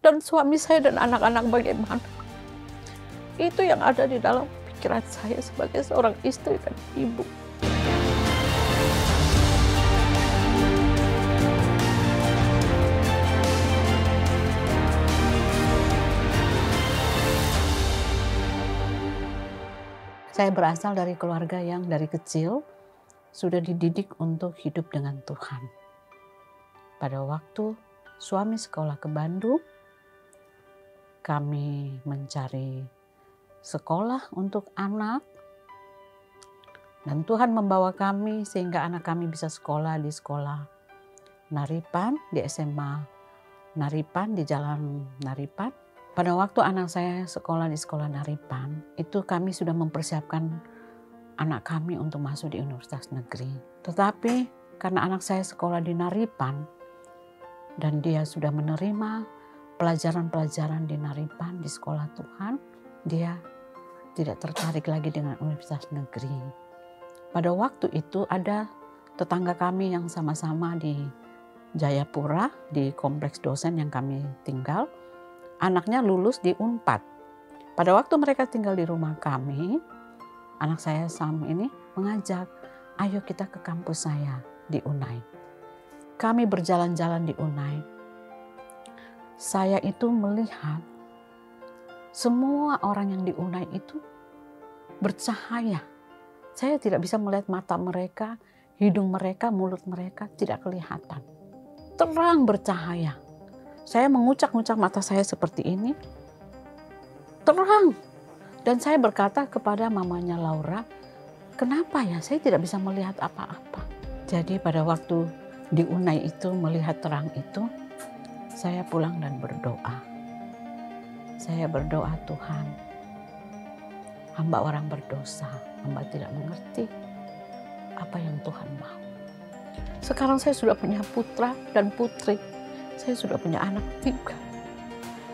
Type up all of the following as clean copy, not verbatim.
Dan suami saya dan anak-anak bagaimana? Itu yang ada di dalam pikiran saya sebagai seorang istri dan ibu. Saya berasal dari keluarga yang dari kecil sudah dididik untuk hidup dengan Tuhan. Pada waktu suami sekolah ke Bandung, kami mencari sekolah untuk anak. Dan Tuhan membawa kami sehingga anak kami bisa sekolah di sekolah Naripan, di SMA Naripan, di Jalan Naripan. Pada waktu anak saya sekolah di sekolah Naripan, itu kami sudah mempersiapkan anak kami untuk masuk di universitas negeri. Tetapi karena anak saya sekolah di Naripan dan dia sudah menerima pelajaran-pelajaran di Naripan, di sekolah Tuhan, dia tidak tertarik lagi dengan universitas negeri. Pada waktu itu ada tetangga kami yang sama-sama di Jayapura, di kompleks dosen yang kami tinggal. Anaknya lulus di Unpad. Pada waktu mereka tinggal di rumah kami, anak saya Sam ini mengajak, ayo kita ke kampus saya di Unai. Kami berjalan-jalan di Unai. Saya itu melihat semua orang yang di Unai itu bercahaya. Saya tidak bisa melihat mata mereka, hidung mereka, mulut mereka tidak kelihatan. Terang bercahaya. Saya mengucak-ngucak mata saya seperti ini. Terang. Dan saya berkata kepada mamanya Laura, kenapa ya saya tidak bisa melihat apa-apa. Jadi pada waktu di Unai itu melihat terang itu, saya pulang dan berdoa. Saya berdoa, Tuhan, hamba orang berdosa, hamba tidak mengerti apa yang Tuhan mau. Sekarang saya sudah punya putra dan putri. Saya sudah punya anak 3.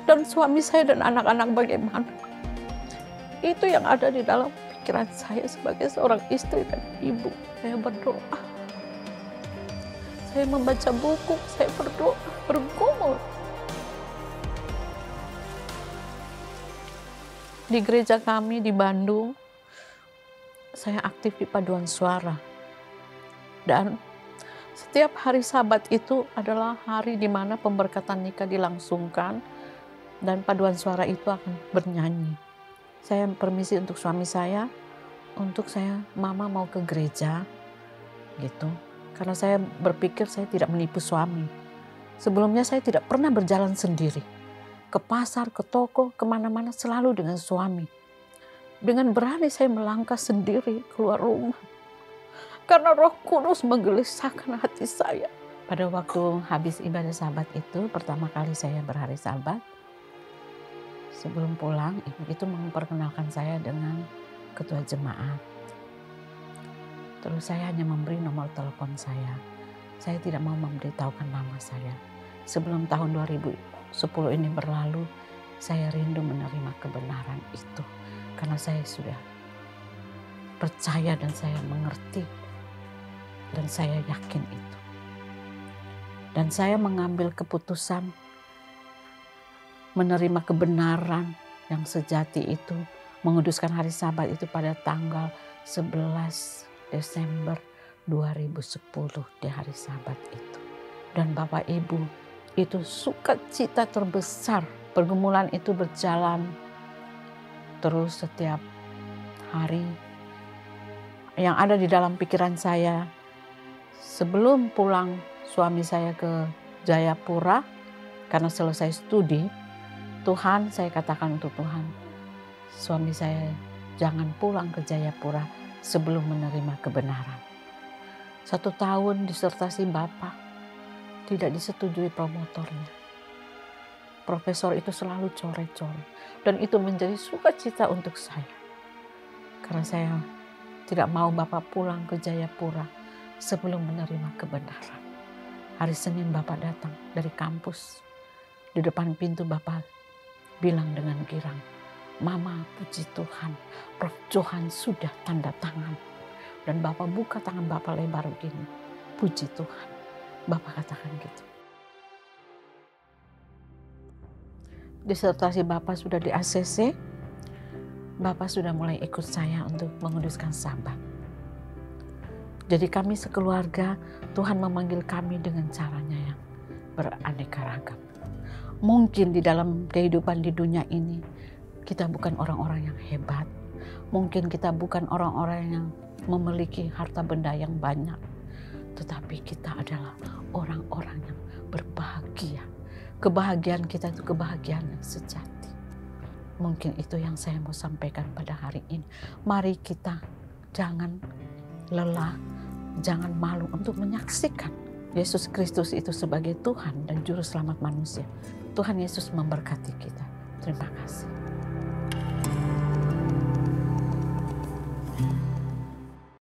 Dan suami saya dan anak-anak bagaimana? Itu yang ada di dalam pikiran saya sebagai seorang istri dan ibu. Saya berdoa. Saya membaca buku, saya berdoa, bergumul. Di gereja kami di Bandung, saya aktif di paduan suara. Dan setiap hari Sabat itu adalah hari di mana pemberkatan nikah dilangsungkan dan paduan suara itu akan bernyanyi. Saya permisi untuk suami saya, mama mau ke gereja gitu. Karena saya berpikir saya tidak menipu suami. Sebelumnya saya tidak pernah berjalan sendiri. Ke pasar, ke toko, kemana-mana selalu dengan suami. Dengan berani saya melangkah sendiri keluar rumah. Karena Roh Kudus menggelisahkan hati saya. Pada waktu habis ibadah Sabat itu, pertama kali saya berhari Sabat. Sebelum pulang, ibu itu memperkenalkan saya dengan ketua jemaat. Terus saya hanya memberi nomor telepon saya. Saya tidak mau memberitahukan nama saya. Sebelum tahun 2010 ini berlalu, saya rindu menerima kebenaran itu. Karena saya sudah percaya dan saya mengerti. Dan saya yakin itu. Dan saya mengambil keputusan menerima kebenaran yang sejati itu. Menguduskan hari Sabat itu pada tanggal 11 Desember 2010 di hari Sabat itu. Dan Bapak Ibu, itu sukacita terbesar. Pergumulan itu berjalan terus setiap hari. Yang ada di dalam pikiran saya, sebelum pulang suami saya ke Jayapura, karena selesai studi, Tuhan, saya katakan untuk Tuhan, suami saya jangan pulang ke Jayapura sebelum menerima kebenaran. 1 tahun disertasi Bapak, tidak disetujui promotornya. Profesor itu selalu coret-coret, dan itu menjadi sukacita untuk saya. Karena saya tidak mau Bapak pulang ke Jayapura sebelum menerima kebenaran. Hari Senin Bapak datang dari kampus. Di depan pintu Bapak bilang dengan girang, Mama, puji Tuhan, Prof. Johan sudah tanda tangan. Dan Bapak buka tangan Bapak lebar begini. Puji Tuhan. Bapak katakan gitu. disertasi Bapak sudah di ACC, Bapak sudah mulai ikut saya untuk menguduskan Sabat. Jadi kami sekeluarga, Tuhan memanggil kami dengan caranya yang beraneka ragam. Mungkin di dalam kehidupan di dunia ini, kita bukan orang-orang yang hebat. Mungkin kita bukan orang-orang yang memiliki harta benda yang banyak. Tetapi kita adalah orang-orang yang berbahagia. Kebahagiaan kita itu kebahagiaan yang sejati. Mungkin itu yang saya mau sampaikan pada hari ini. Mari kita jangan lelah, jangan malu untuk menyaksikan Yesus Kristus itu sebagai Tuhan dan Juru Selamat manusia. Tuhan Yesus memberkati kita. Terima kasih.